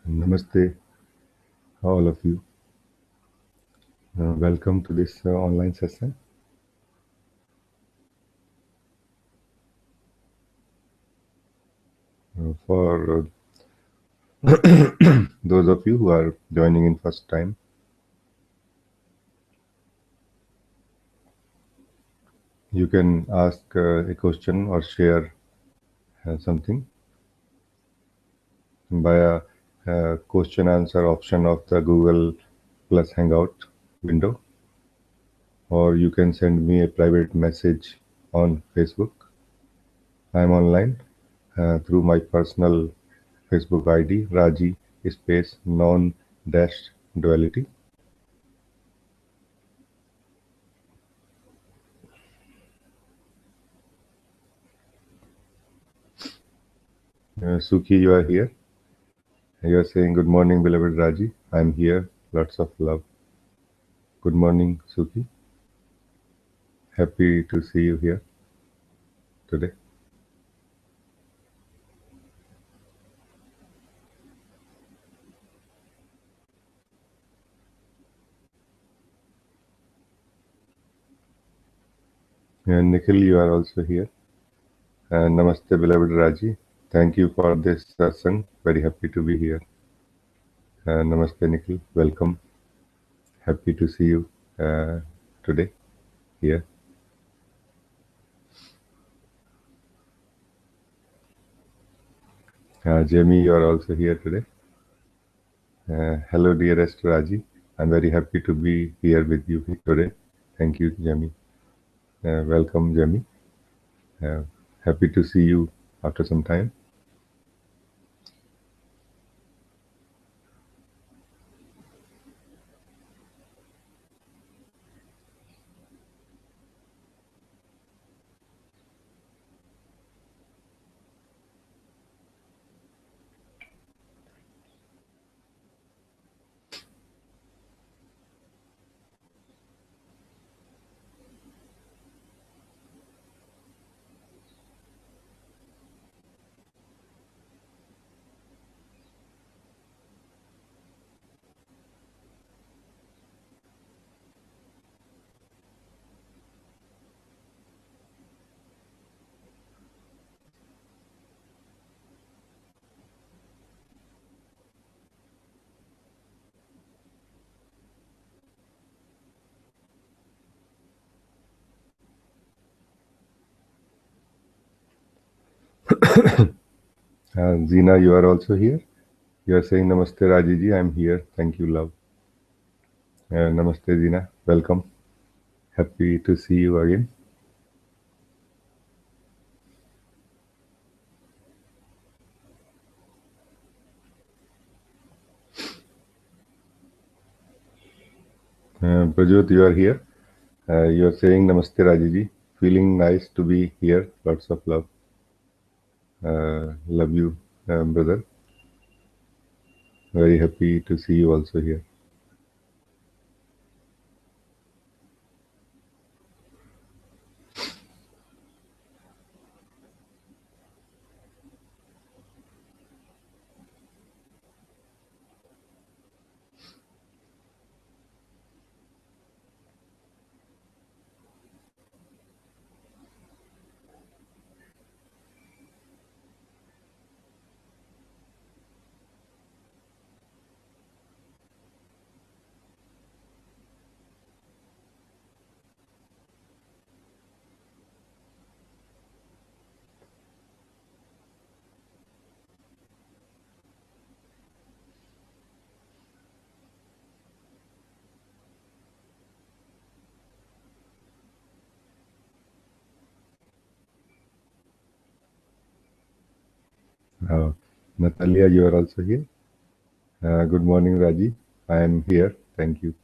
Namaste, all of you. Welcome to this online session. For those of you who are joining in first time, you can ask a question or share something via question answer option of the Google Plus Hangout window, or you can send me a private message on Facebook. I'm online through my personal Facebook ID, Rajee space non-duality. Suki, you are here. You are saying, good morning, beloved Raji. I'm here. Lots of love. Good morning, Suki. Happy to see you here today. And Nikhil, you are also here. And Namaste, beloved Raji. Thank you for this session. Very happy to be here. Namaste, Nikhil. Welcome. Happy to see you today here. Jamie, you are also here today. Hello, dearest Raji. I'm very happy to be here with you today. Thank you, Jamie. Welcome, Jamie. Happy to see you after some time. Zina, you are also here. You are saying Namaste Rajiji, I am here. Thank you, love. Namaste Zina, welcome. Happy to see you again. Prajot, you are here. You are saying Namaste Rajiji. Feeling nice to be here. Lots of love. Love you, brother. Very happy to see you also here. Natalia, you are also here. Good morning, Raji. I am here. Thank you.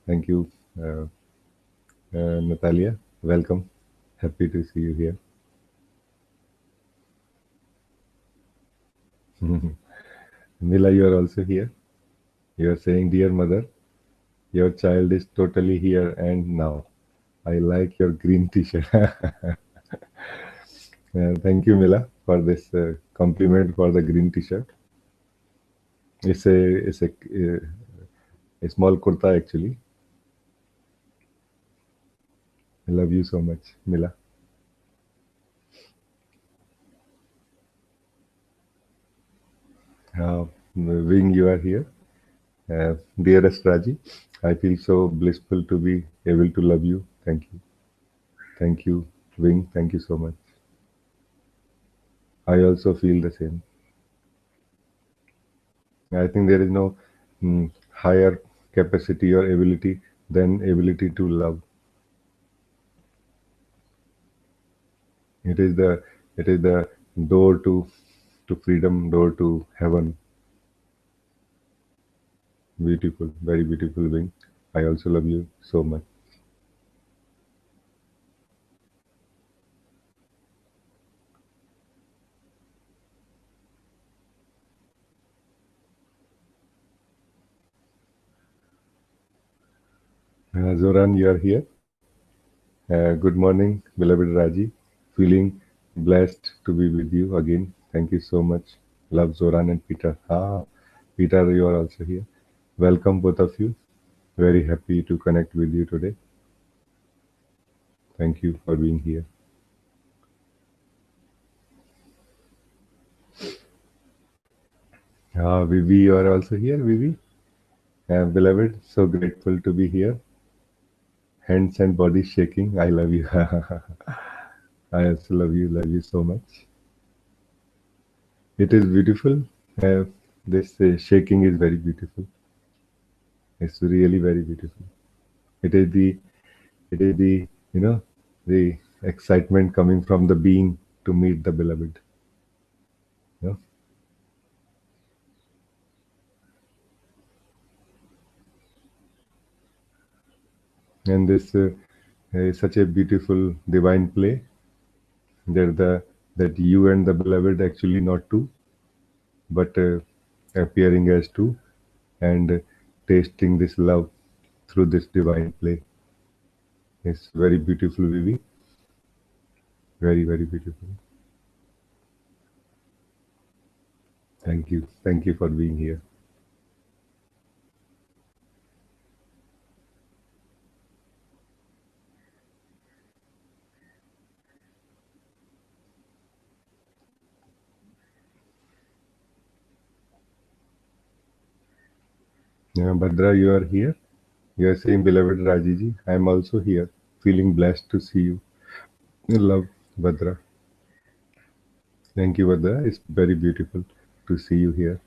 Thank you, Natalia. Welcome. Happy to see you here. Mila, you are also here. You are saying, dear mother, your child is totally here and now. I like your green t-shirt. Thank you, Mila, for this compliment for the green t-shirt. It's a small kurta actually. I love you so much, Mila. Wing, you are here. Dearest Raji, I feel so blissful to be able to love you. Thank you. Thank you, Wing. Thank you so much. I also feel the same. I think there is no higher capacity or ability than ability to love. It is the door to freedom, door to heaven. Beautiful, very beautiful, Wing. I also love you so much. Zoran, you are here. Good morning, beloved Raji. Feeling blessed to be with you again. Thank you so much. Love Zoran and Peter. Peter, you are also here. Welcome, both of you. Very happy to connect with you today. Thank you for being here. Vivi, you are also here, Vivi. Beloved, so grateful to be here. Hands and body shaking. I love you. I also love you so much. It is beautiful. Uh, this shaking is very beautiful. It's really very beautiful. It is the you know the excitement coming from the being to meet the beloved. You know? And this is such a beautiful divine play. That you and the beloved actually not two, but appearing as two and tasting this love through this divine play. It's very beautiful, Vivi. Very, very beautiful. Thank you. Thank you for being here. Bhadra, you are here. You are saying, beloved Rajiji, I am also here, feeling blessed to see you. Love, Bhadra. Thank you, Bhadra. It's very beautiful to see you here.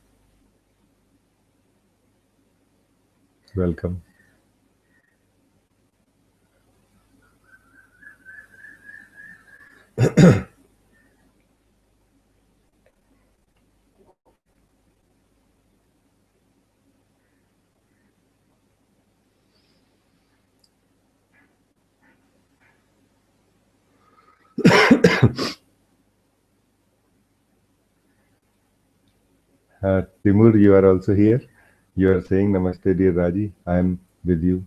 Welcome. Timur, you are also here. You are saying, Namaste, dear Raji. I am with you.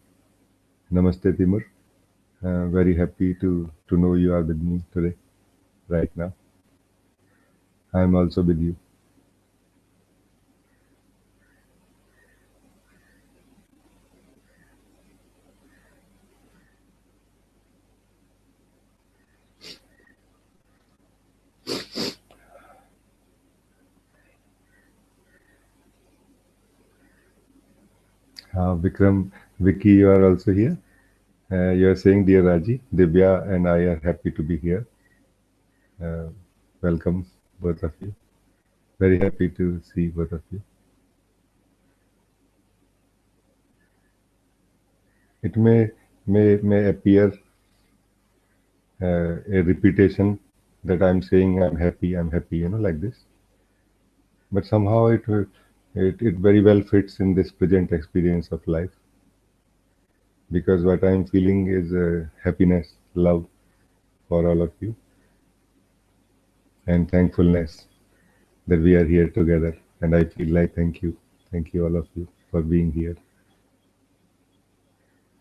Namaste, Timur. Very happy to know you are with me today, right now. I am also with you. Vikram, Vicky, you are also here. You are saying, dear Raji, Divya and I are happy to be here. Uh, Welcome, both of you. Very happy to see both of you. It may appear a repetition that I'm saying I'm happy, like this. But somehow it very well fits in this present experience of life because what I'm feeling is happiness, love for all of you, and thankfulness that we are here together. And I feel like thank you all of you for being here.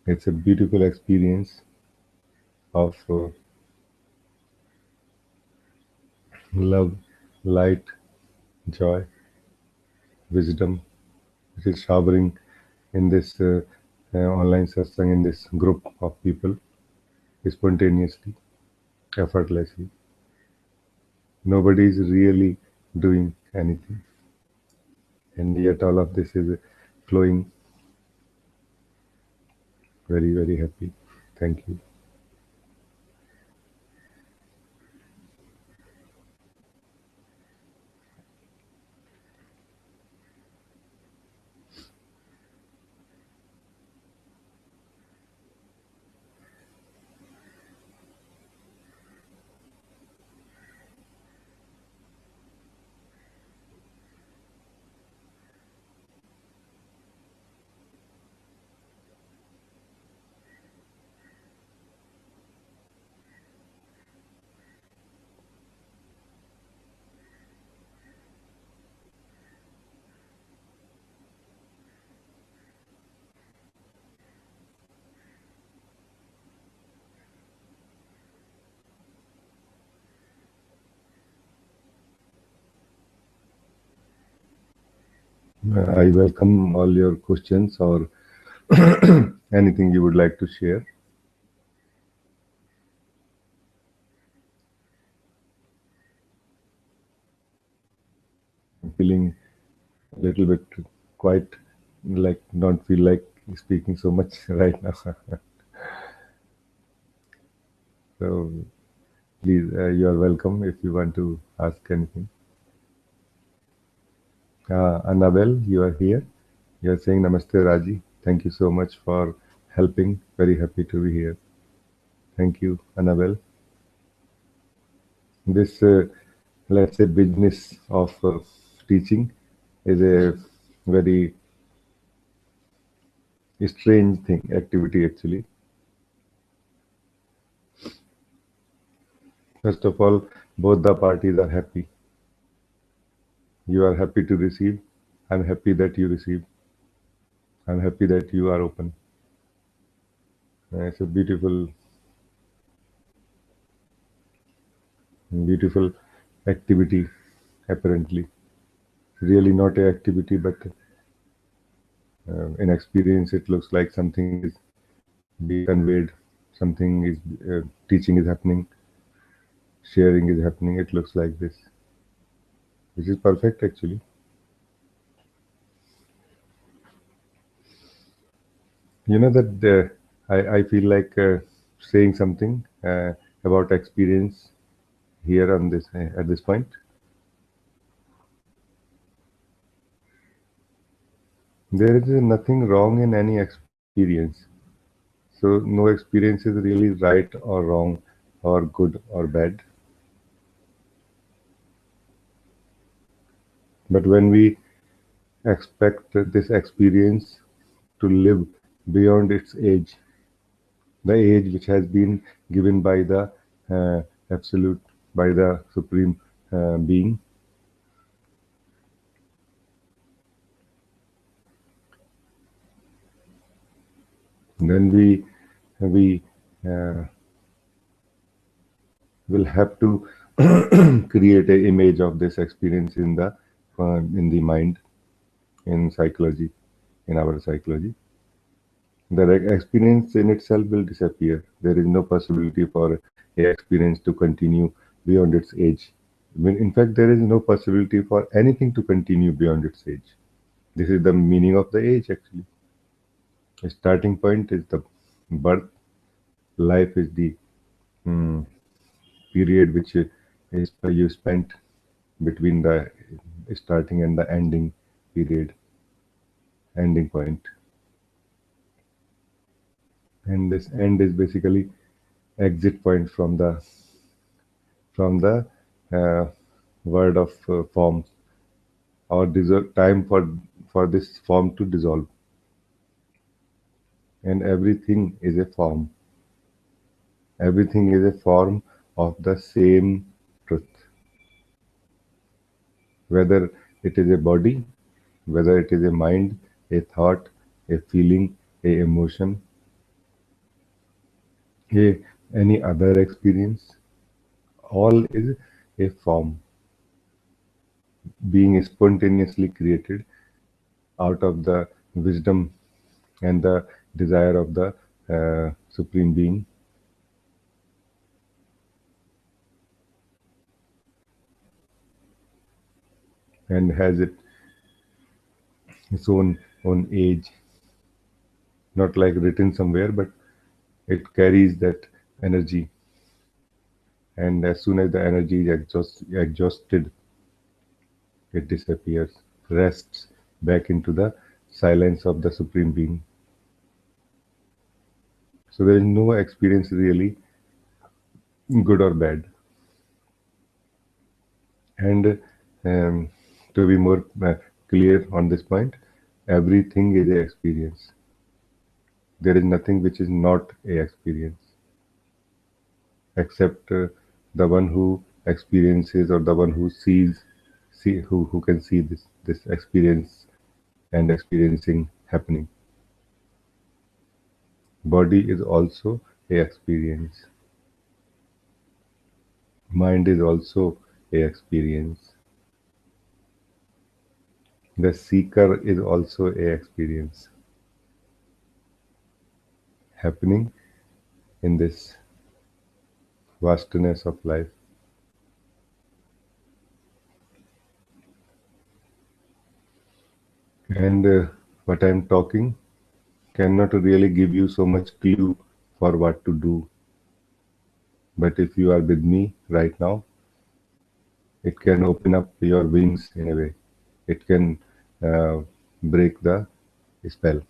It's a beautiful experience of love, light, joy, wisdom. which is showering in this online satsang, in this group of people, spontaneously, effortlessly. Nobody is really doing anything, and yet all of this is flowing. Very, very happy. Thank you. I welcome all your questions or anything you would like to share. I'm feeling a little bit quite like don't feel like speaking so much right now. So please, you are welcome if you want to ask anything. Annabelle, you are here. You are saying Namaste, Raji. Thank you so much for helping. Very happy to be here. Thank you, Annabelle. This, let's say, business of teaching is a very strange thing, activity actually. First of all, both the parties are happy. You are happy to receive. I'm happy that you receive. I'm happy that you are open. It's a beautiful, beautiful activity, apparently. Really not a activity, but in experience, it looks like something is being conveyed, something is teaching is happening, sharing is happening. It looks like this, which is perfect actually. You know that I feel like saying something about experience here on this at this point. There is nothing wrong in any experience. So no experience is really right or wrong or good or bad. But when we expect this experience to live beyond its age, the age which has been given by the absolute, by the supreme being, then we uh, will have to create an image of this experience in the mind, in psychology, in our psychology. The experience in itself will disappear. There is no possibility for a experience to continue beyond its age. In fact, there is no possibility for anything to continue beyond its age. This is the meaning of the age, actually. The starting point is the birth. Life is the mm, period which is you spent between the starting and the ending period, ending point. And this end is basically exit point from the word of form, or time for this form to dissolve. And everything is a form. Everything is a form of the same truth. Whether it is a body, whether it is a mind, a thought, a feeling, a emotion, a any other experience, all is a form being spontaneously created out of the wisdom and the desire of the Supreme Being. And has its own age, not like written somewhere, but it carries that energy. And as soon as the energy is exhausted, it disappears, rests back into the silence of the Supreme Being. So there is no experience really good or bad. And to be more clear on this point, everything is a experience. There is nothing which is not a experience, except the one who experiences or the one who who can see this experience and experiencing happening. Body is also a experience. Mind is also a experience. The seeker is also a experience happening in this vastness of life. And what I'm talking cannot really give you so much clue for what to do. But if you are with me right now, it can open up your wings in a way. It can uh, break the spell.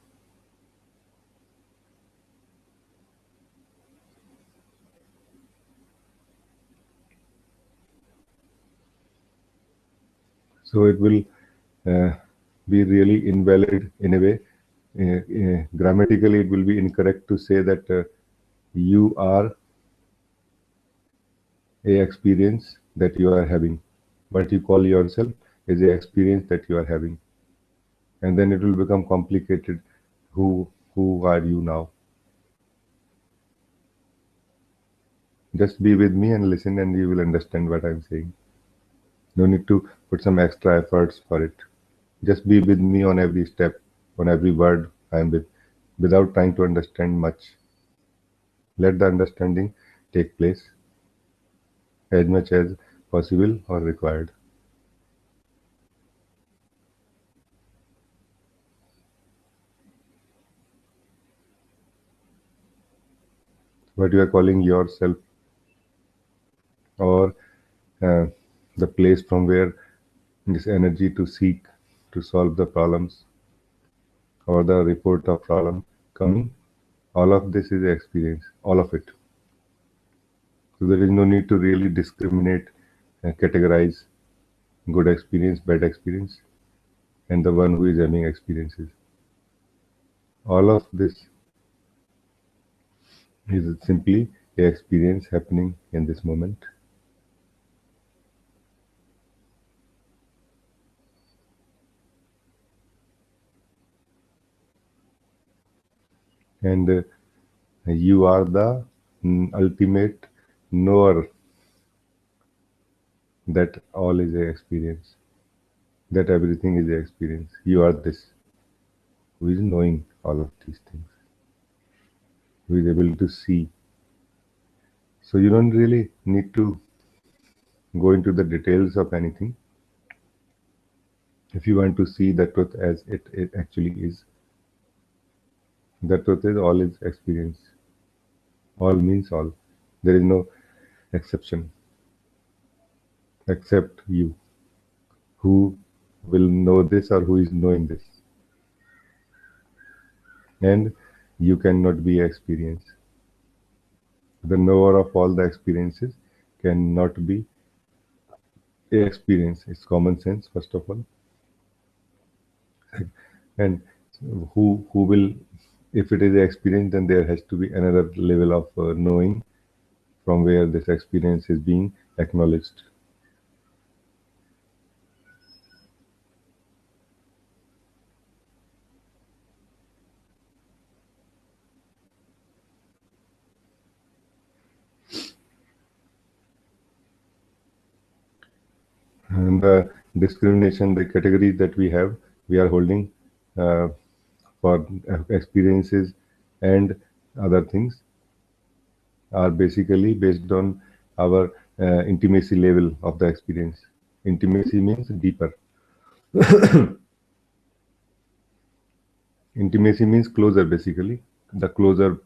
So it will uh, be really invalid in a way. Grammatically, it will be incorrect to say that you are a experience that you are having. What you call yourself is a experience that you are having, and then it will become complicated. Who are you now? Just be with me and listen, and you will understand what I'm saying. No need to put some extra efforts for it. Just be with me on every step, on every word I'm with, without trying to understand much. Let the understanding take place as much as possible or required. What you are calling yourself, or uh, the place from where this energy to seek to solve the problems or the report of problem coming, all of this is experience, all of it. So there is no need to really discriminate, categorize good experience, bad experience, and the one who is having experiences. All of this is simply a experience happening in this moment. And you are the ultimate knower that all is a experience, that everything is a experience. You are this, who is knowing all of these things, who is able to see. So you don't really need to go into the details of anything. If you want to see the truth as it actually is, the truth is all is experience. All means all. There is no exception except you, who will know this or who is knowing this. And you cannot be experience. The knower of all the experiences cannot be a experience. It's common sense, first of all. And who will, if it is an experience, then there has to be another level of knowing from where this experience is being acknowledged. And the discrimination, the categories that we have, we are holding uh, for experiences and other things are basically based on our intimacy level of the experience. Intimacy means deeper. Intimacy means closer basically. The closer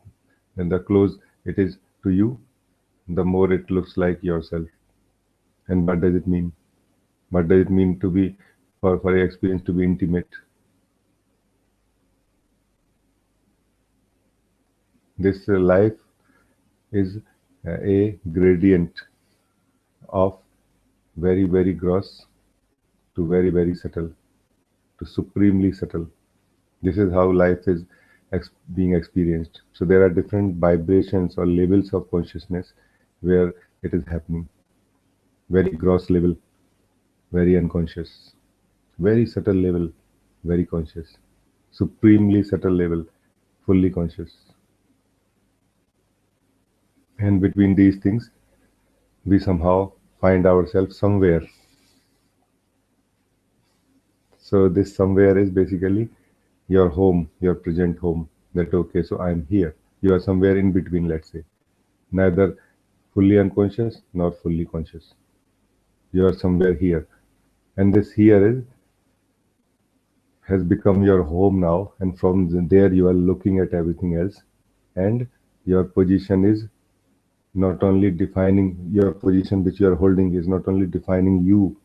and the close it is to you, the more it looks like yourself. And what does it mean? What does it mean to be for your experience to be intimate? This life is a gradient of very, very gross to very, very subtle to supremely subtle. This is how life is being experienced. So there are different vibrations or levels of consciousness where it is happening. Very gross level, very unconscious. Very subtle level, very conscious. Supremely subtle level, fully conscious. And between these things, we somehow find ourselves somewhere. So this somewhere is basically your home, your present home. That okay, so I'm here. You are somewhere in between, let's say. Neither fully unconscious nor fully conscious. You are somewhere here. And this here is has become your home now, and from there you are looking at everything else. And your position is not only defining your position which you are holding is not only defining you,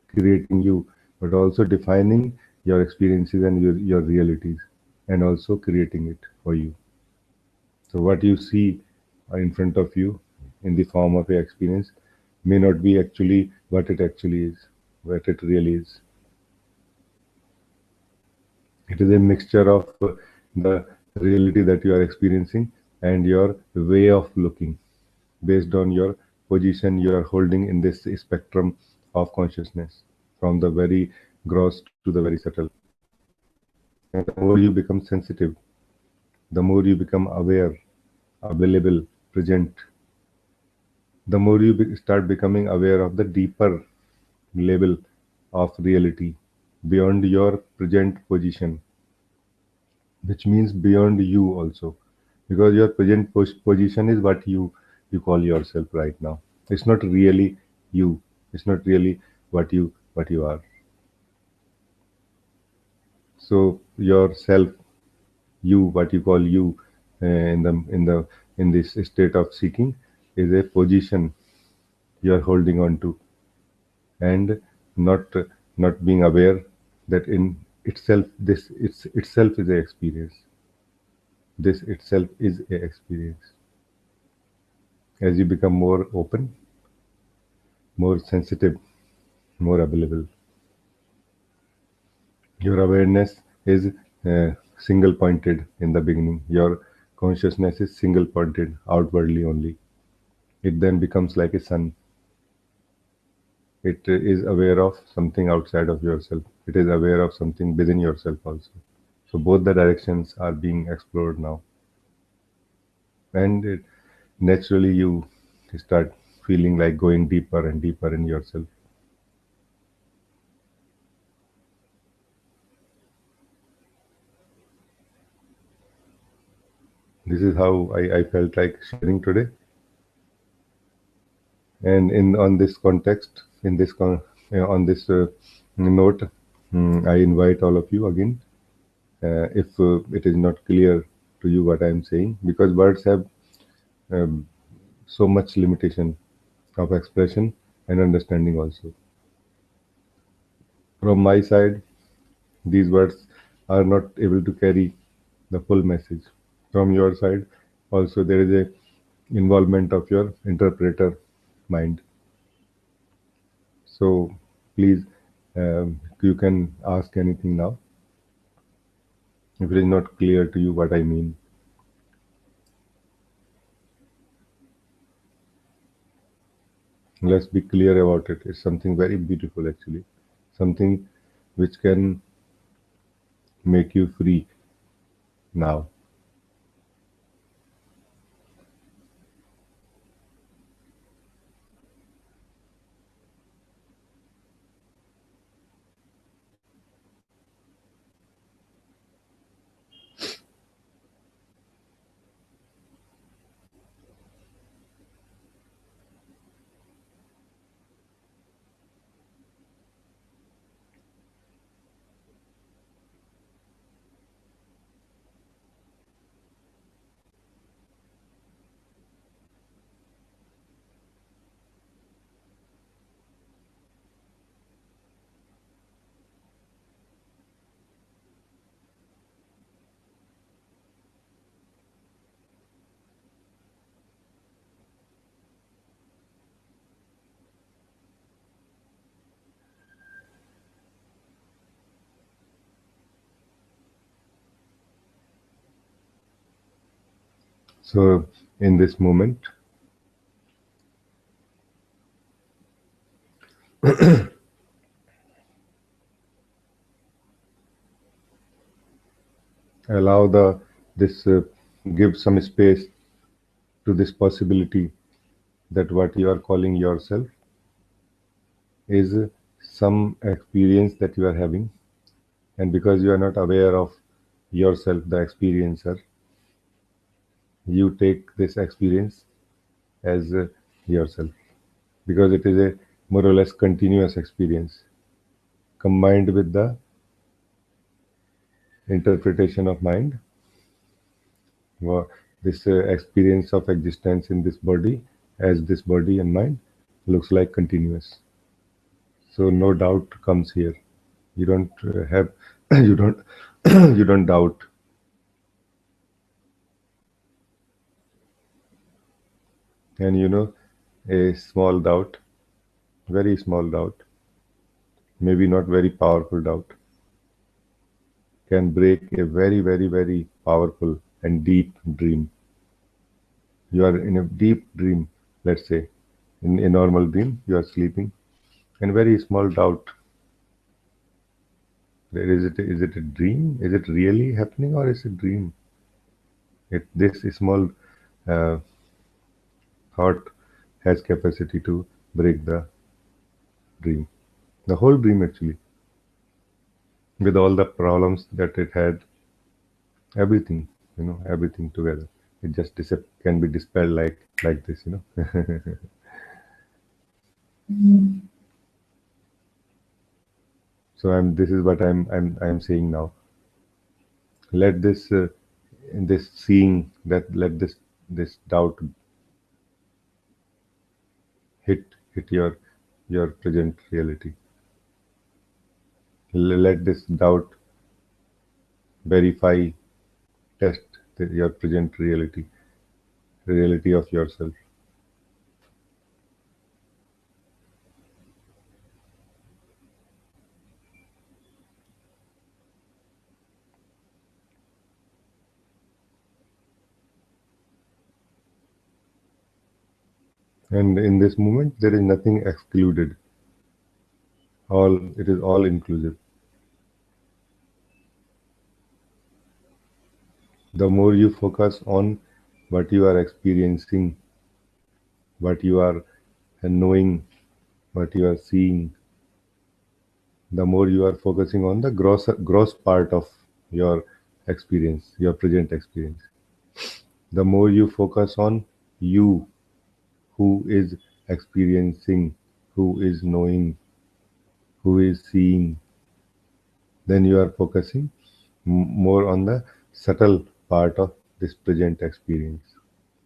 creating you, but also defining your experiences and your realities, and also creating it for you. So what you see in front of you in the form of a experience may not be actually what it actually is, what it really is. It is a mixture of the reality that you are experiencing and your way of looking based on your position you are holding in this spectrum of consciousness, from the very gross to the very subtle. And the more you become sensitive, the more you become aware, available, present, the more you start becoming aware of the deeper level of reality beyond your present position, which means beyond you also, because your present position is what you call yourself right now. It's not really you. It's not really what you are. So yourself, you, what you call you, in this state of seeking, is a position you are holding on to, and not not being aware that in itself itself is a experience. This itself is a experience. As you become more open, more sensitive, more available, your awareness is single pointed in the beginning. Your consciousness is single pointed outwardly only. It then becomes like a sun. It is aware of something outside of yourself. It is aware of something within yourself also. So both the directions are being explored now. And naturally you start feeling like going deeper and deeper in yourself. This is how I felt like sharing today. And in on this context, in this on this note, I invite all of you again, if it is not clear to you what I am saying, because words have um, so much limitation of expression and understanding also. From my side, these words are not able to carry the full message. From your side, also there is a involvement of your interpreter mind. So please, you can ask anything now if it is not clear to you what I mean. Let's be clear about it. It's something very beautiful actually, something which can make you free now. So in this moment, allow the this give some space to this possibility that what you are calling yourself is some experience that you are having, and because you are not aware of yourself, the experiencer, you take this experience as yourself, because it is a more or less continuous experience combined with the interpretation of mind. This experience of existence in this body, as this body and mind, looks like continuous. So no doubt comes here. You don't have you don't you don't doubt. And a small doubt, very small doubt, maybe not very powerful doubt, can break a very, very, very powerful and deep dream. You are in a deep dream, let's say, in a normal dream, you are sleeping, and very small doubt. Is it a dream? Is it really happening, or is it a dream? This small uh, thought has capacity to break the dream, the whole dream actually, with all the problems that it had, everything, everything together. It just can be dispelled like this. So this is what I'm saying now. Let this seeing that let this doubt hit your present reality. Let this doubt verify, test your present reality of yourself. And in this moment, there is nothing excluded. It is all inclusive. The more you focus on what you are experiencing, what you are knowing, what you are seeing, the more you are focusing on the gross part of your experience, your present experience. The more you focus on you, who is experiencing, who is knowing, who is seeing, then you are focusing more on the subtle part of this present experience.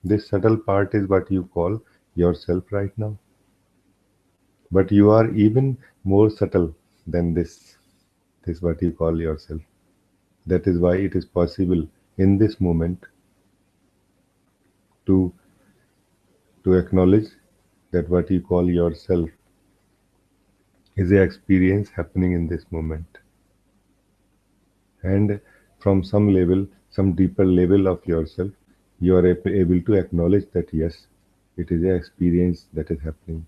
This subtle part is what you call yourself right now. But you are even more subtle than this what you call yourself. That is why it is possible in this moment to acknowledge that what you call yourself is a experience happening in this moment. And from some level, some deeper level of yourself, you are able to acknowledge that yes, it is an experience that is happening.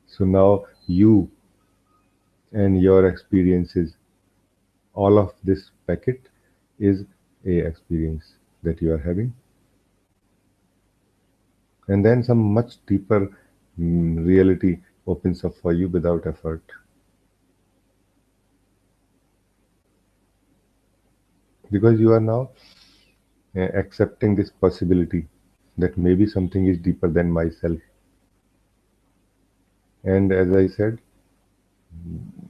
So now you and your experiences, all of this packet is a experience that you are having. And then some much deeper reality opens up for you without effort. Because you are now accepting this possibility that maybe something is deeper than myself. And as I said,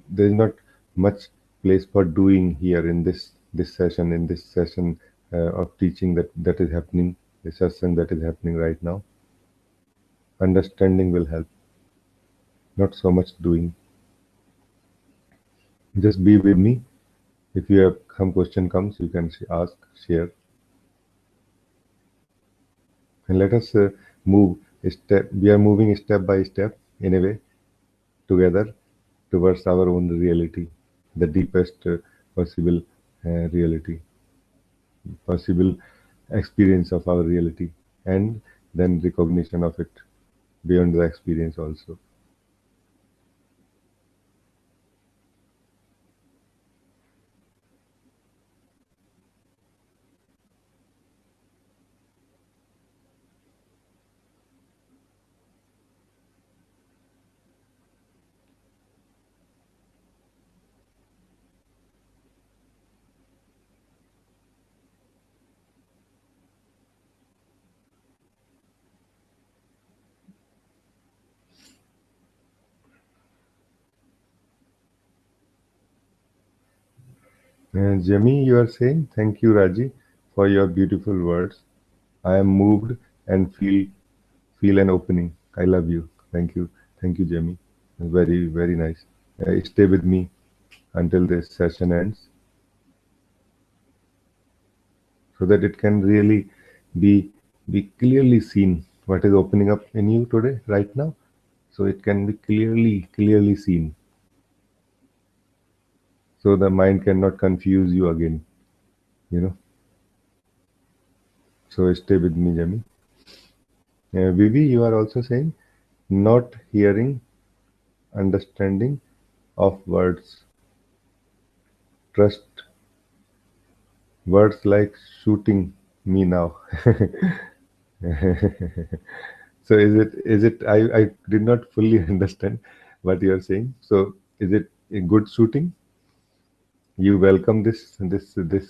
there is not much place for doing here in this session of teaching that is happening, the session that is happening right now. Understanding will help, not so much doing. Just be with me. If you have some question comes, you can ask, share, and let us move step. We are moving step by step in a way together towards our own reality, the deepest possible reality, possible experience of our reality, and then recognition of it beyond the experience also. Jimmy, you are saying, thank you, Raji, for your beautiful words. I am moved and feel an opening. I love you. Thank you, Jimmy. Very very nice. Stay with me until this session ends, so that it can really be be clearly seen what is opening up in you today, right now. So it can be clearly seen, so the mind cannot confuse you again. You know. So stay with me, Jimmy. Vivi, you are also saying not hearing, understanding of words, trust words like shooting me now. So is it I did not fully understand what you are saying. So is it a good shooting? You welcome this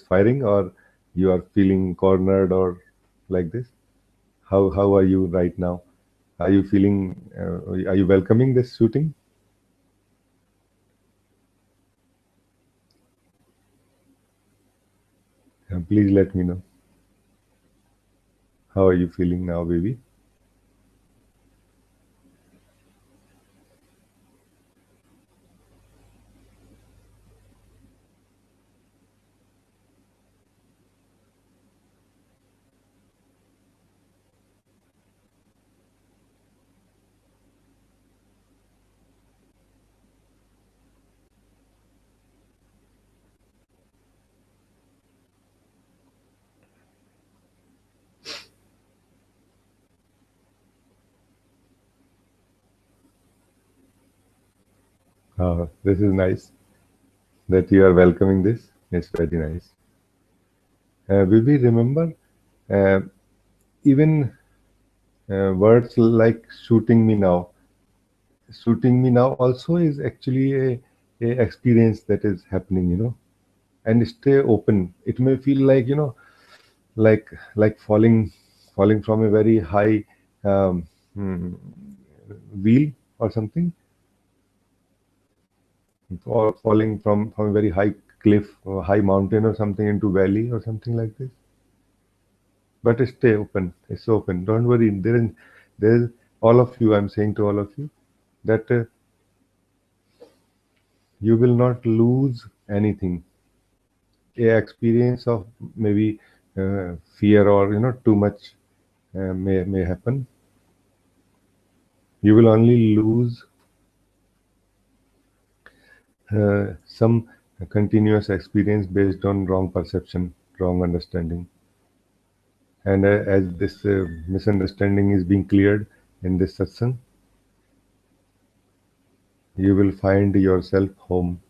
firing, or you are feeling cornered or like this? How are you right now? Are you feeling are you welcoming this shooting? Please let me know. How are you feeling now, baby? This is nice that you are welcoming this. It's very nice. Baby, remember, uh, even words like shooting me now also is actually a experience that is happening, and stay open. It may feel like, like falling from a very high um, hmm, wheel or something, or falling from a very high cliff or high mountain or something into valley or something like this. But stay open. It's open. Don't worry. There is all of you. I'm saying to all of you that you will not lose anything. A experience of maybe fear, or too much may happen. You will only lose some continuous experience based on wrong perception, wrong understanding. And as this misunderstanding is being cleared in this satsang, you will find yourself home.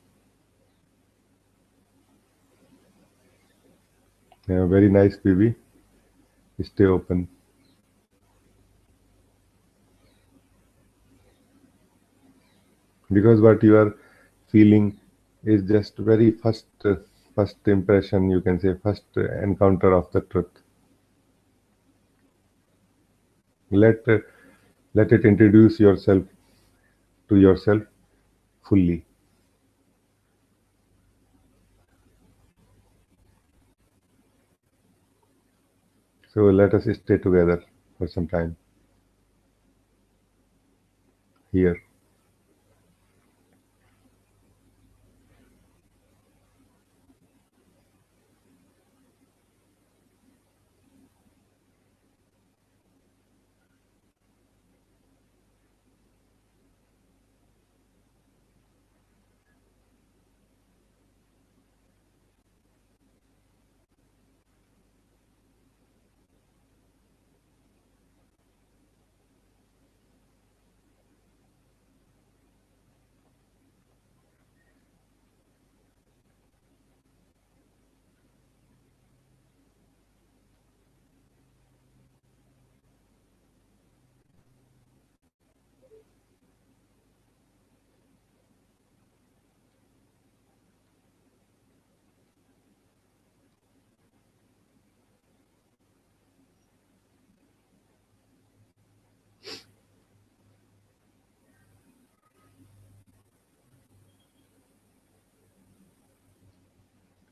Very nice, baby. Stay open, because what you are feeling is just very first impression, you can say, first encounter of the truth. Let let it introduce yourself to yourself fully. So let us stay together for some time here.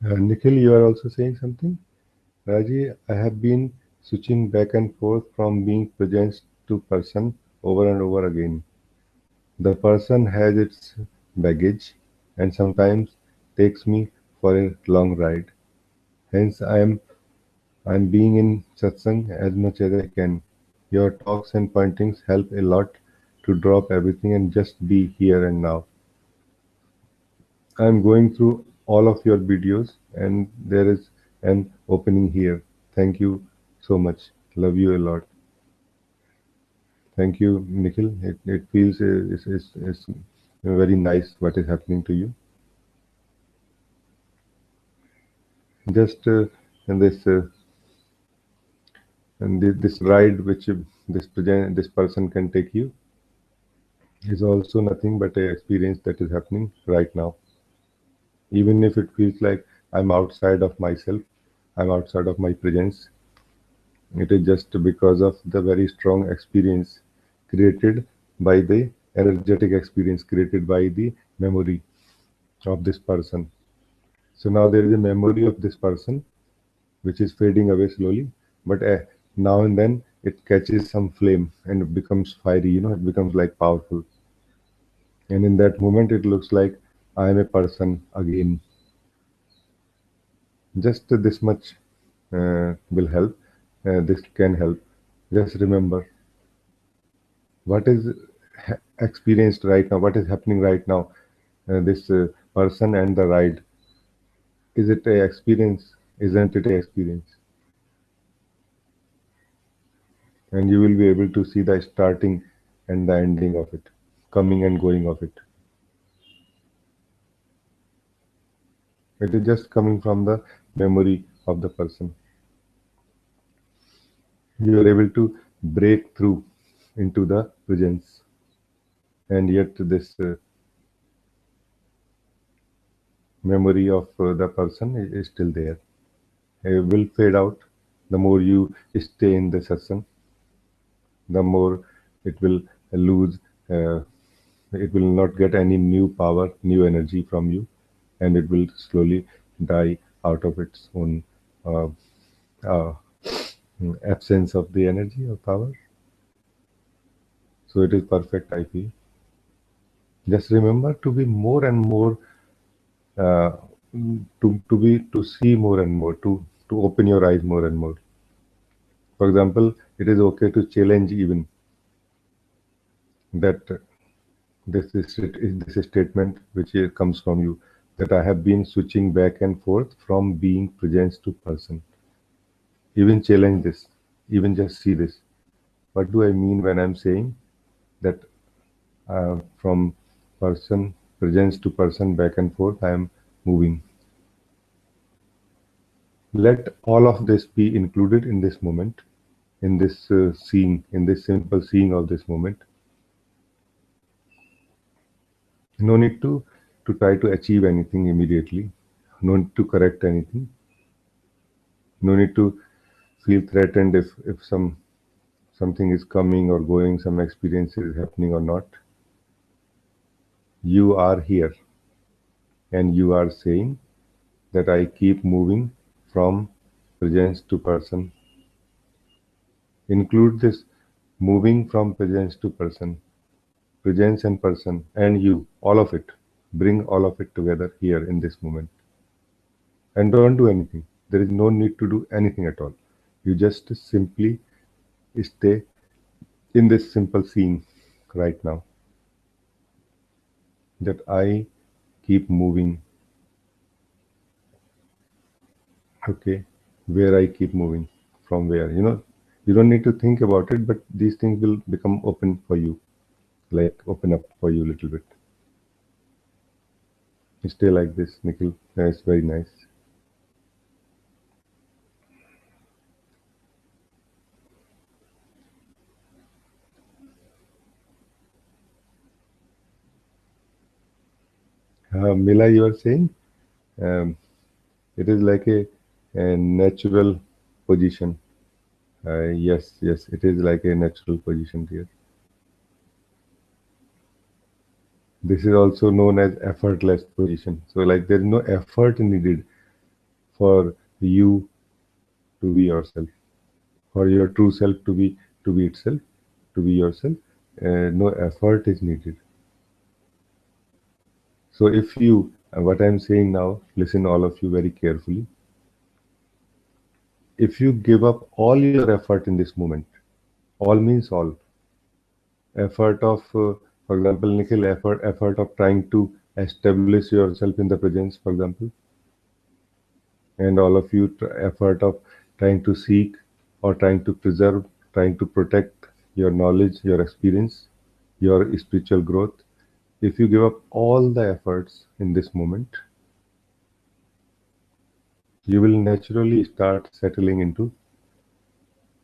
Nikhil, you are also saying something? Raji, I have been switching back and forth from being present to person over and over again. The person has its baggage and sometimes takes me for a long ride. Hence, I'm being in satsang as much as I can. Your talks and pointings help a lot to drop everything and just be here and now. I'm going through all of your videos and there is an opening here. Thank you so much. Love you a lot. Thank you, Nikhil. It feels it's very nice what is happening to you. Just in this this ride which this person can take you is also nothing but a experience that is happening right now. Even if it feels like I'm outside of myself, I'm outside of my presence, it is just because of the very strong experience created by the energetic experience created by the memory of this person. So now there is a memory of this person which is fading away slowly, but now and then it catches some flame and it becomes fiery, it becomes like powerful. And in that moment, it looks like I am a person again. Just this much will help. This can help. Just remember what is experienced right now, what is happening right now. This person and the ride. Is it a experience? Isn't it a experience? And you will be able to see the starting and the ending of it, coming and going of it. It is just coming from the memory of the person. You are able to break through into the presence, and yet this memory of the person is still there. It will fade out. The more you stay in the satsang, the more it will lose. Uh, it will not get any new power, new energy from you, and it will slowly die out of its own uh, uh, absence of the energy or power. So it is perfect, I feel. Just remember to be more and more, uh, to see more and more, to open your eyes more and more. For example, it is okay to challenge even that this statement which comes from you, that I have been switching back and forth from being present to person. Even challenge this, even just see this. What do I mean when I'm saying that from person presence to person back and forth I am moving? Let all of this be included in this moment, in this seeing, in this simple seeing of this moment. No need to try to achieve anything immediately. No need to correct anything. No need to feel threatened if something is coming or going, some experience is happening or not. You are here and you are saying that I keep moving from presence to person. Include this moving from presence to person, presence and person, and you, all of it. Bring all of it together here in this moment. And don't do anything. There is no need to do anything at all. You just simply stay in this simple seeing right now, that I keep moving. Okay, where I keep moving, from where, you don't need to think about it, but these things will become open for you, like open up for you a little bit. Stay like this, Nikhil. That's very nice. Mila, you are saying um, it is like a natural position. Yes, yes, it is like a natural position here. This is also known as effortless position. So, like, there is no effort needed for you to be yourself, for your true self to be itself, to be yourself. No effort is needed. So if you, what I'm saying now, listen all of you very carefully. If you give up all your effort in this moment, all means all, effort of, for example, Nikhil, effort of trying to establish yourself in the presence, for example, and all of you, effort of trying to seek or trying to preserve, trying to protect your knowledge, your experience, your spiritual growth. If you give up all the efforts in this moment, you will naturally start settling into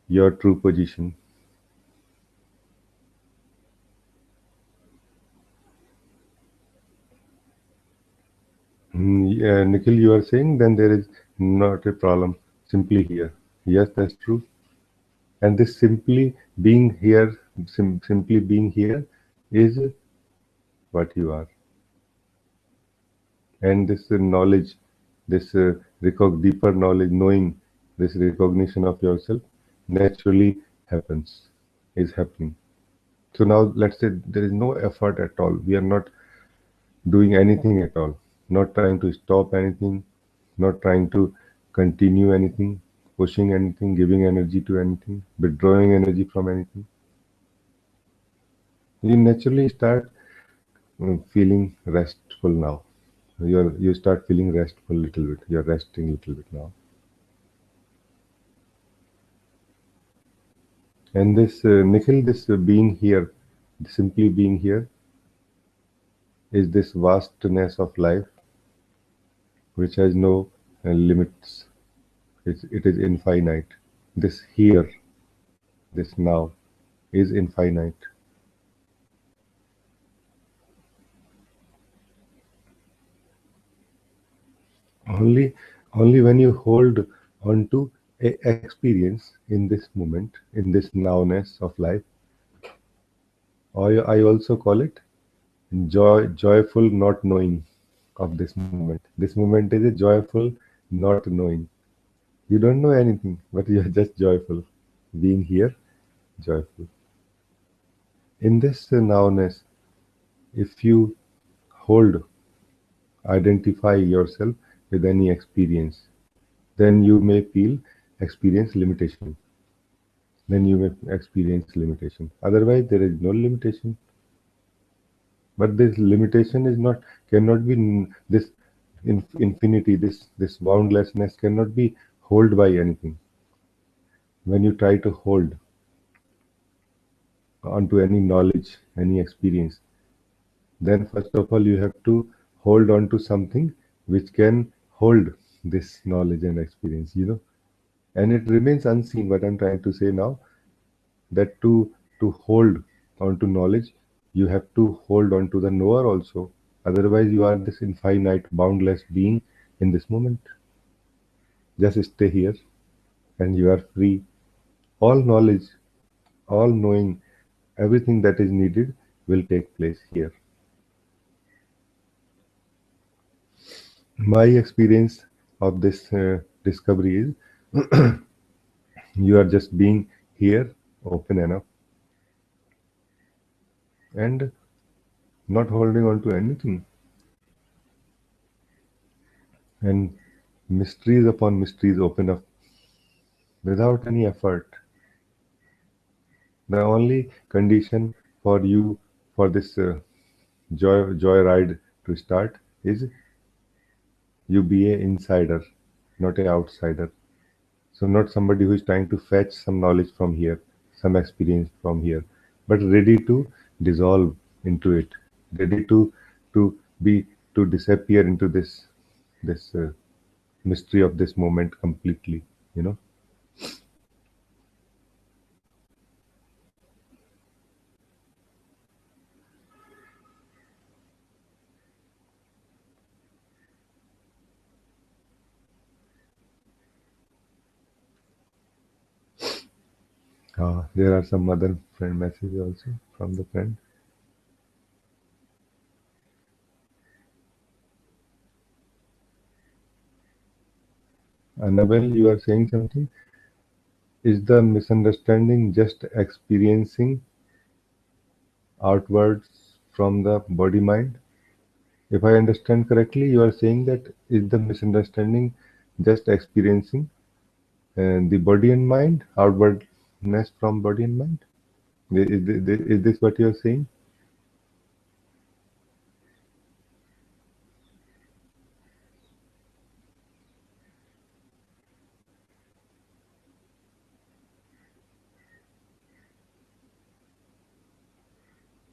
your true position. Yeah, Nikhil, you are saying then there is not a problem simply here. Yes, that's true. And this simply being here, simply being here is what you are. And this knowledge, this deeper knowledge, knowing, this recognition of yourself naturally happens, is happening. So now let's say there is no effort at all. We are not doing anything at all, not trying to stop anything, not trying to continue anything, pushing anything, giving energy to anything, withdrawing energy from anything. You naturally start feeling restful now. You start feeling restful a little bit. You're resting a little bit now. And this Nikhil, this being here, simply being here, is this vastness of life which has no limits. It is infinite. This here, this now, is infinite. Only, only when you hold on to a experience in this moment, in this nowness of life, or I also call it joyful not knowing of this moment. This moment is a joyful not knowing. You don't know anything, but you're just joyful. Being here, joyful. In this nowness, if you hold, identify yourself with any experience, then you may experience limitation. Then you may experience limitation. Otherwise, there is no limitation. But this limitation is not, cannot be this infinity, this boundlessness cannot be held by anything. When you try to hold onto any knowledge, any experience, then first of all you have to hold on to something which can hold this knowledge and experience, and it remains unseen. What I'm trying to say now, that to hold on to knowledge, you have to hold on to the knower also. Otherwise, you are this infinite, boundless being in this moment. Just stay here, and you are free. All knowledge, all knowing, everything that is needed will take place here. My experience of this discovery is you are just being here, open enough, and not holding on to anything. And mysteries upon mysteries open up without any effort. The only condition for you, for this joy ride to start, is you be a insider, not a outsider. So not somebody who is trying to fetch some knowledge from here, some experience from here, but ready to dissolve into it, ready to be to disappear into this mystery of this moment completely. You know. There are some other friend messages also from the friend. Annabelle, you are saying something. Is the misunderstanding just experiencing outwards from the body mind? If I understand correctly, you are saying that is the misunderstanding just experiencing the body and mind, outwardness from body and mind? Is this what you are saying?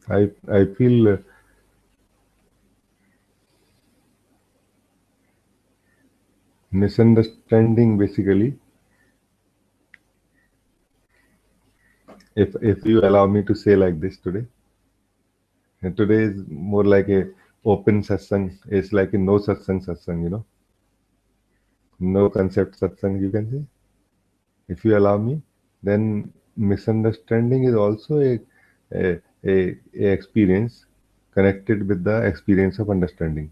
I feel misunderstanding basically. If you allow me to say like this today, and today is more like a open satsang. It's like a no satsang, no concept satsang. You can say, if you allow me, then misunderstanding is also a experience connected with the experience of understanding.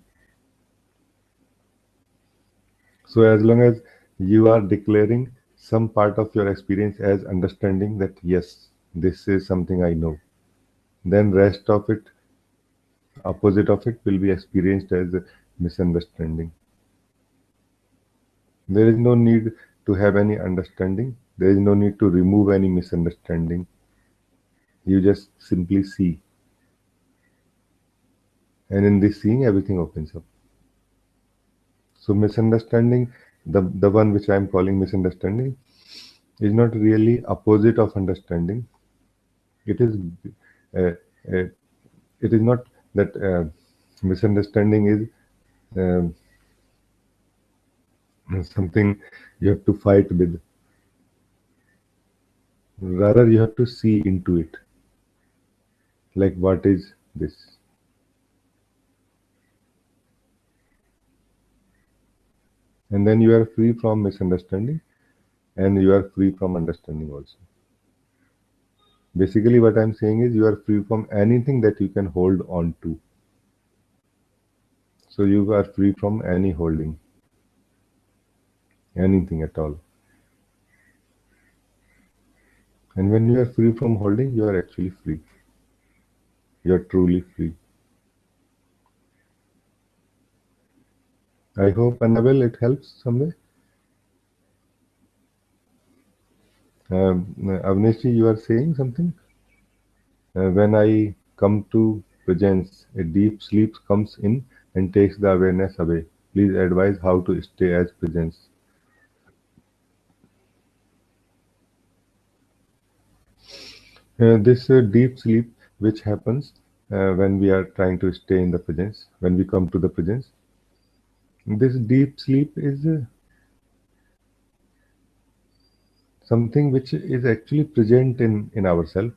So as long as you are declaring some part of your experience as understanding that yes, this is something I know, then rest of it, opposite of it, will be experienced as a misunderstanding. There is no need to have any understanding. There is no need to remove any misunderstanding. You just simply see, and in this seeing, everything opens up. So misunderstanding, the one which I am calling misunderstanding, is not really opposite of understanding. It is uh, uh, it is not that misunderstanding is something you have to fight with. Rather, you have to see into it. Like, what is this? And then you are free from misunderstanding and you are free from understanding also. Basically, what I'm saying is you are free from anything that you can hold on to. So you are free from any holding, anything at all. And when you are free from holding, you are actually free. You are truly free. I hope, Annabelle, it helps somewhere. Avneshi, you are saying something? When I come to presence, a deep sleep comes in and takes the awareness away. Please advise how to stay as presence. This deep sleep, which happens when we are trying to stay in the presence, when we come to the presence, this deep sleep is something which is actually present in ourselves.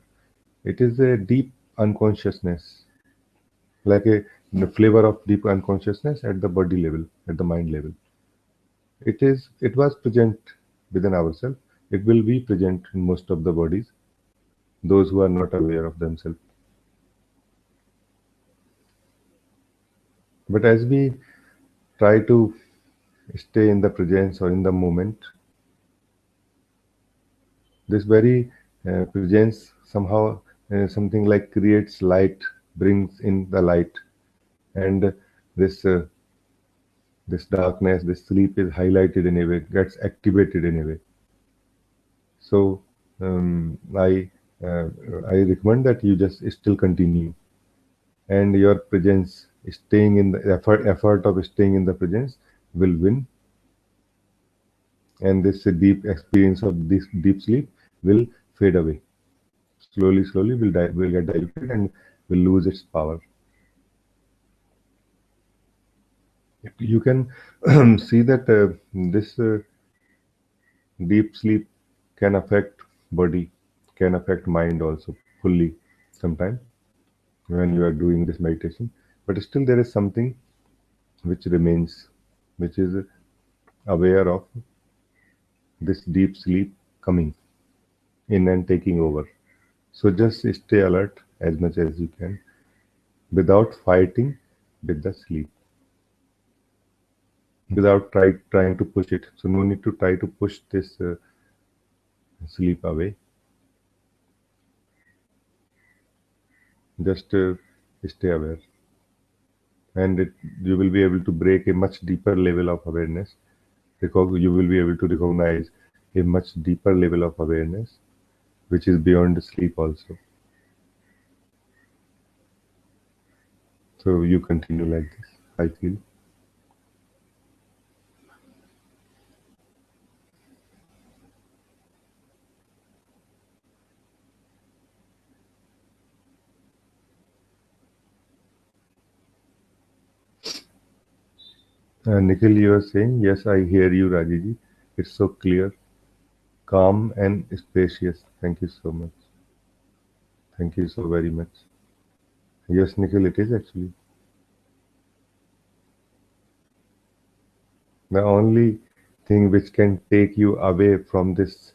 It is a deep unconsciousness, like the flavor of deep unconsciousness at the body level, at the mind level. It was present within ourselves. It will be present in most of the bodies, those who are not aware of themselves. But as we try to stay in the presence or in the moment, this very presence somehow something like creates light, brings in the light, and this darkness, this sleep is highlighted in a way, gets activated in a way. So um, I uh, I recommend that you just still continue, and your presence, staying in the effort of staying in the presence, will win, and this deep experience of this deep sleep will fade away. Slowly, slowly, will get diluted and will lose its power. You can see that this deep sleep can affect body, can affect mind also fully sometime when you are doing this meditation. But still, there is something which remains, which is aware of this deep sleep coming in and taking over. So just stay alert as much as you can without fighting with the sleep. without trying to push it. So no need to try to push this sleep away. Just stay aware, and you will be able to break a much deeper level of awareness, because you will be able to recognize a much deeper level of awareness, which is beyond sleep also. So you continue like this, I feel. Nikhil, you are saying, yes, I hear you, Rajiji. It's so clear, calm, and spacious. Thank you so much. Thank you so very much. Yes, Nikhil, it is actually. The only thing which can take you away from this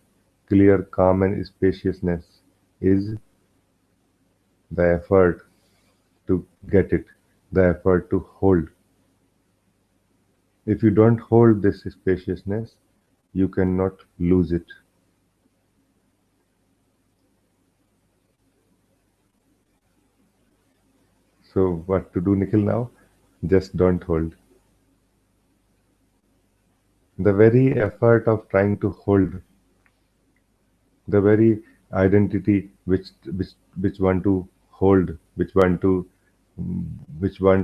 clear, calm, and spaciousness is the effort to get it, the effort to hold. If you don't hold this spaciousness, you cannot lose it. So, what to do, Nikhil, now? Just don't hold. The very effort of trying to hold, the very identity which want to hold, which want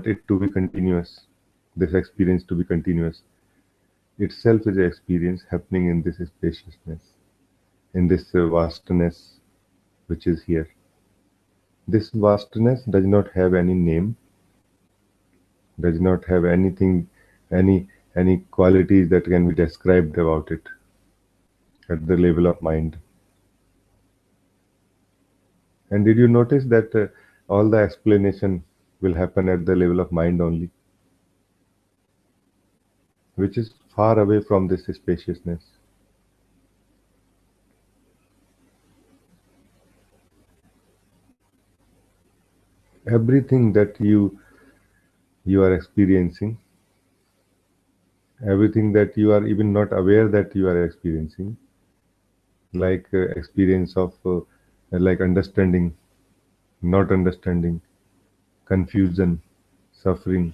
it to be continuous, this experience to be continuous, itself is an experience happening in this spaciousness, in this vastness which is here. This vastness does not have any name, does not have anything, any qualities that can be described about it at the level of mind. And did you notice that all the explanation will happen at the level of mind only, which is far away from this spaciousness? Everything that you are experiencing, everything that you are even not aware that you are experiencing, like experience of like understanding, not understanding, confusion, suffering,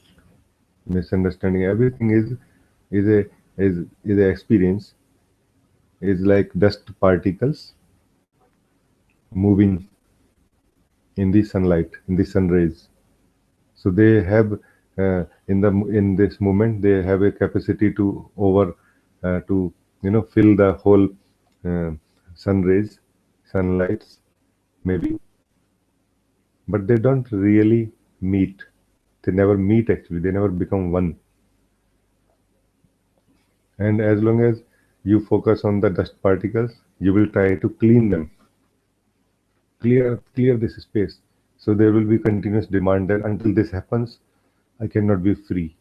misunderstanding, everything is a is a experience, is like dust particles moving in the sunlight, in the sun rays. So they have in this moment they have a capacity to to fill the whole uh, sun rays, sunlights maybe, but they don't really meet. They never meet actually. They never become one. And as long as you focus on the dust particles, you will try to clean them, clear this space. So there will be continuous demand that until this happens, I cannot be free.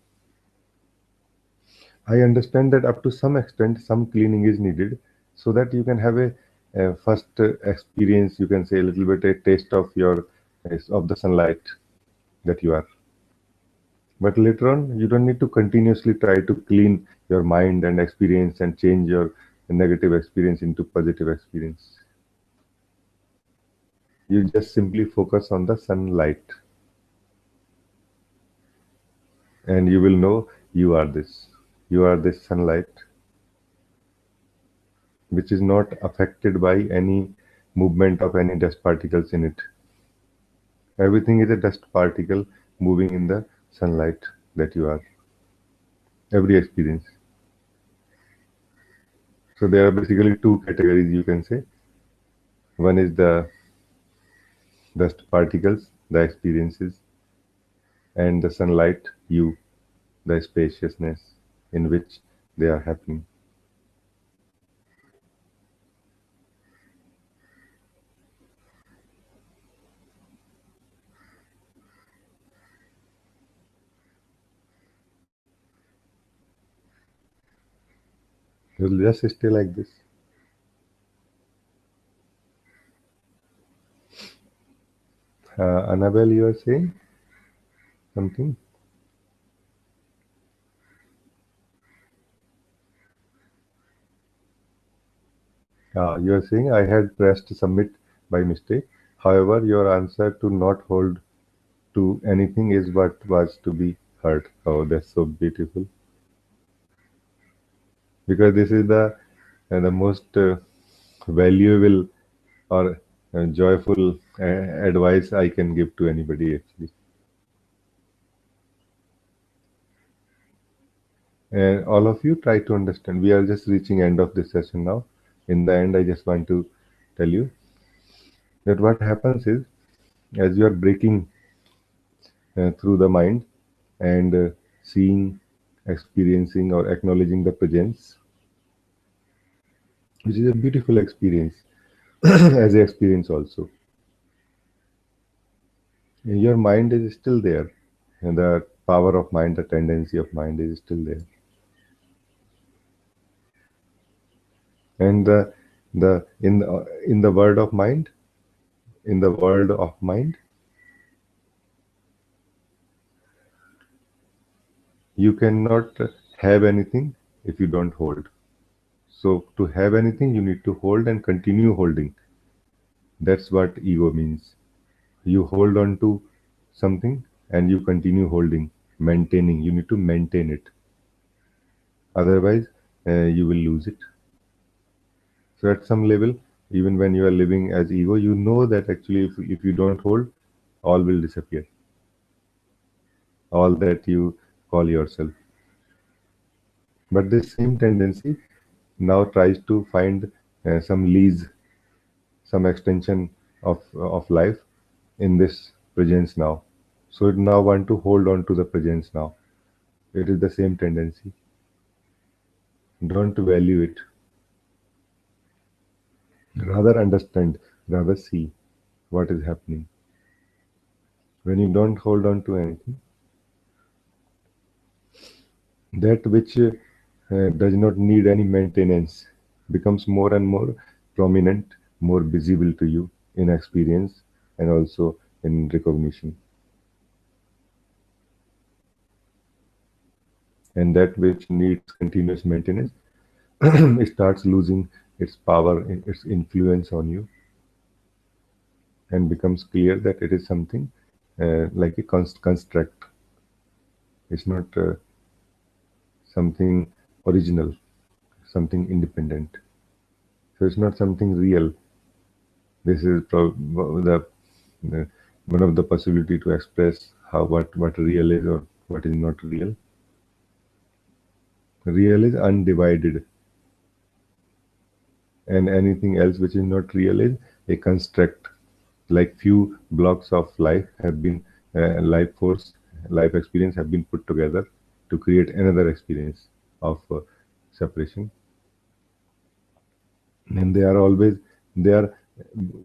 I understand that up to some extent, some cleaning is needed so that you can have a first experience. You can say a little bit a taste of your of the sunlight that you are. But later on, you don't need to continuously try to clean your mind and experience and change your negative experience into positive experience. You just simply focus on the sunlight, and you will know you are this. You are this sunlight, which is not affected by any movement of any dust particles in it. Everything is a dust particle moving in the sunlight that you are. Every experience. So there are basically two categories you can say. One is the dust particles, the experiences, and the sunlight, you, the spaciousness in which they are happening. You'll just stay like this. Annabelle, you are saying something? You are saying I had pressed submit by mistake. However, your answer to not hold to anything is what was to be heard. Oh, that's so beautiful. Because this is the most valuable or joyful advice I can give to anybody actually. And all of you try to understand. We are just reaching end of this session now. In the end, I just want to tell you that what happens is as you are breaking through the mind and seeing, experiencing, or acknowledging the presence, which is a beautiful experience as an experience also. Your mind is still there, and the power of mind, the tendency of mind is still there. And in the world of mind, in the world of mind, you cannot have anything if you don't hold. So to have anything, you need to hold and continue holding. That's what ego means. You hold on to something and you continue holding, maintaining. You need to maintain it. Otherwise, you will lose it. So at some level, even when you are living as ego, you know that actually if you don't hold, all will disappear. All that you call yourself. But this same tendency now tries to find some lease, some extension of life in this presence now. So it now want to hold on to the presence now. It is the same tendency. Don't value it. Rather understand, rather see what is happening. When you don't hold on to anything, that which does not need any maintenance becomes more and more prominent, more visible to you in experience and also in recognition. And that which needs continuous maintenance starts losing its power, its influence on you, and becomes clear that it is something like a construct. It's not something original, something independent. So it's not something real. This is the one of the possibility to express how what real is or what is not real. Real is undivided, and anything else which is not real is a construct. Like few blocks of life have been life force, life experience have been put together to create another experience of separation, and they are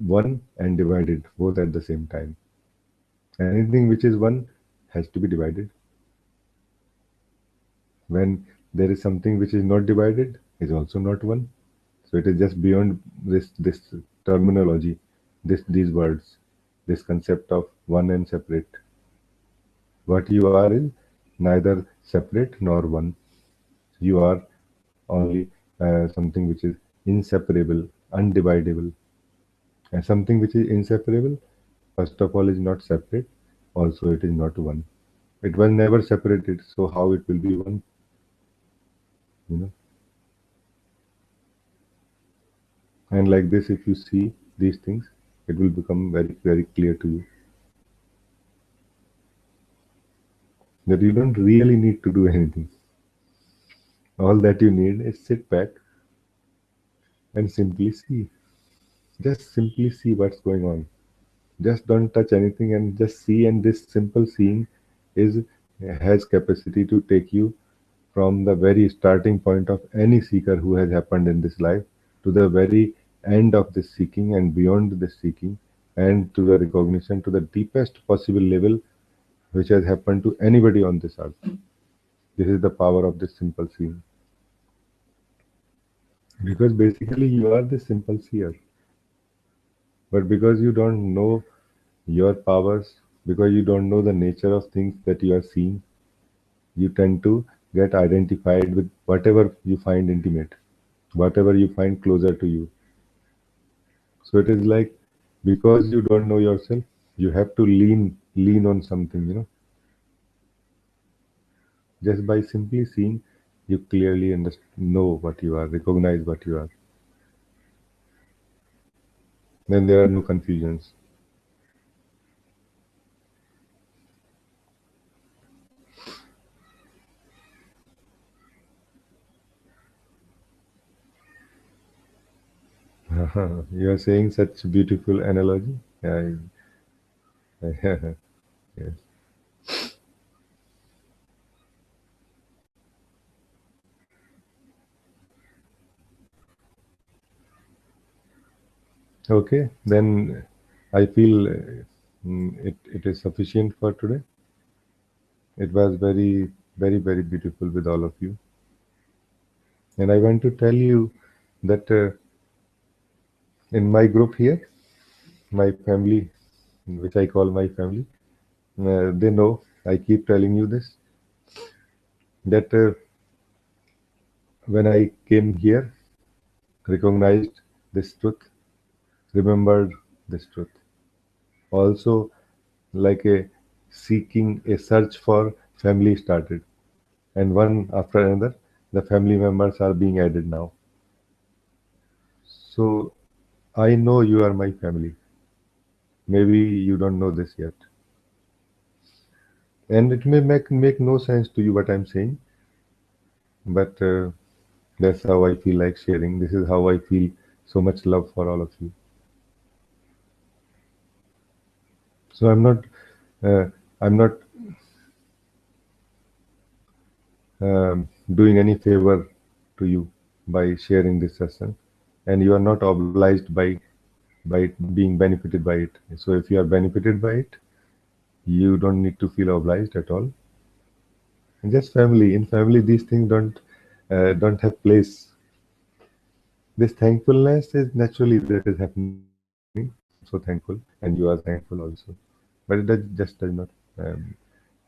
one and divided both at the same time. Anything which is one has to be divided. When there is something which is not divided, is also not one. So it is just beyond this terminology, these words, this concept of one and separate. What you are is neither separate nor one. You are only something which is inseparable, undividable. And something which is inseparable, first of all, is not separate. Also, it is not one. It was never separated, so how it will be one? You know. And like this, if you see these things, it will become very, very clear to you that you don't really need to do anything. All that you need is sit back and simply see. Just simply see what's going on. Just don't touch anything and just see. And this simple seeing is has capacity to take you from the very starting point of any seeker who has happened in this life to the very end of this seeking and beyond this seeking and to the recognition to the deepest possible level which has happened to anybody on this earth. This is the power of this simple seeing. Because basically you are the simple seer. But because you don't know your powers, because you don't know the nature of things that you are seeing, you tend to get identified with whatever you find intimate, whatever you find closer to you. So it is like, because you don't know yourself, you have to lean on something, just by simply seeing, you clearly know what you are, recognize what you are. Then there are no confusions. You are saying such beautiful analogy. Yes. Okay, then I feel it is sufficient for today. It was very, very, very beautiful with all of you. And I want to tell you that in my group here, my family, which I call my family, they know I keep telling you this, that when I came here, recognized this truth, remembered this truth. Also, like a seeking, a search for family started. And one after another, the family members are being added now. So I know you are my family. Maybe you don't know this yet. And it may make no sense to you what I'm saying, but that's how I feel like sharing. This is how I feel so much love for all of you. So uh, I'm not doing any favor to you by sharing this session, and you are not obliged by being benefited by it. So if you are benefited by it, you don't need to feel obliged at all. And just family. In family, these things don't have place. This thankfulness is naturally that is happening. I'm so thankful, and you are thankful also. But just does not um,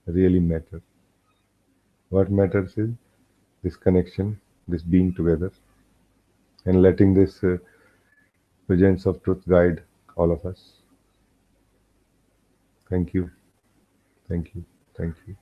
really matter. What matters is this connection, this being together, and letting this presence of truth guide all of us. Thank you, thank you, thank you.